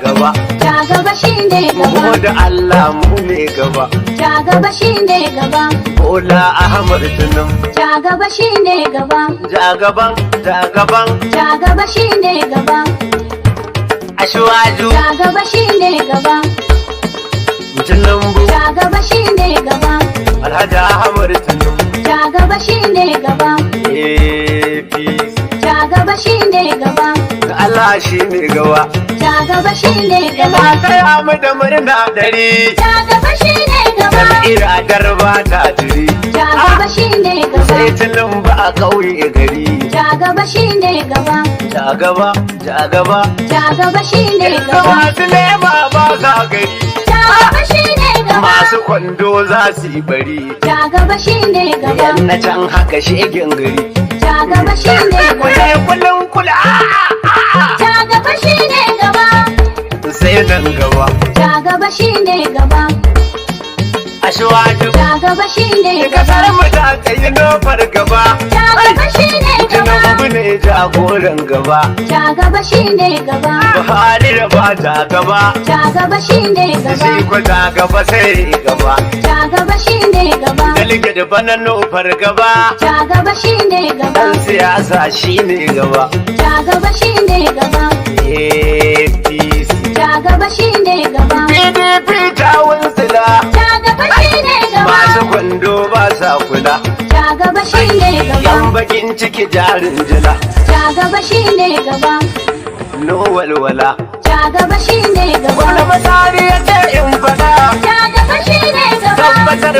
gaba. Ja gaba shine gaba. Mu da Allah mu ne gaba. Ja gaba shine gaba. Bola Ahmad Tinubu. Ja gaba shine gaba. Ja gaban, ja gaban. Ja gaba shine gaba. Ashwaju. Ja gaba shine gaba. Tinubu. Ja gaba shine gaba. Alhaji Ahmad Tinubu. Ja gaba shine gaba. APC. Ja gaba shine gaba. Allah shi ne gaba. Ja gaba shine gaba. Ina taya mu da murna dari. Ja gaba shine gaba. Iradar ba ta jiri. Ja gaba shine gaba. Sai Tinubu a ƙauye gari. Ja gaba shine gaba. Ja gaba, ja gaba. Ja gaba shine gaba. Masu lema ba sa gari. Ja gaba shine gaba. Masu kwando za su yi bari. Ja gaba shine gaba. Yan na can haka shegen gari. Ja gaba shine gaba. Kule kulun kula. Ja gaba shine gaba. Sai nan gaba. Ja gaba shine gaba. Ashwaju. Ja gaba shine gaba. Kasar mu ta kai nufar gaba. Ja gaba shine gaba. Tinubu ne jagoran gaba. Ja gaba shine gaba. Buhari da ba ta gaba. Ja gaba shine Shi gaba. ko ta gaba sai gaba. Ja gaba shine gaba. Dalge da bana nufar gaba. Ja gaba shine gaba. Dan siyasa shi ne gaba. Ja gaba shine gaba. APC. Ja gaba shine gaba. PDP ta wunsila. Ja gaba shine gaba. Masu kwando ba sa kula. Ja gaba shine gaba. Yan bakin ciki jarin jila. Ja gaba shine gaba. No walwala. Ja gaba shine gaba. Wani misali ya ce in fada. Ja gaba shine gaba. Tabbatar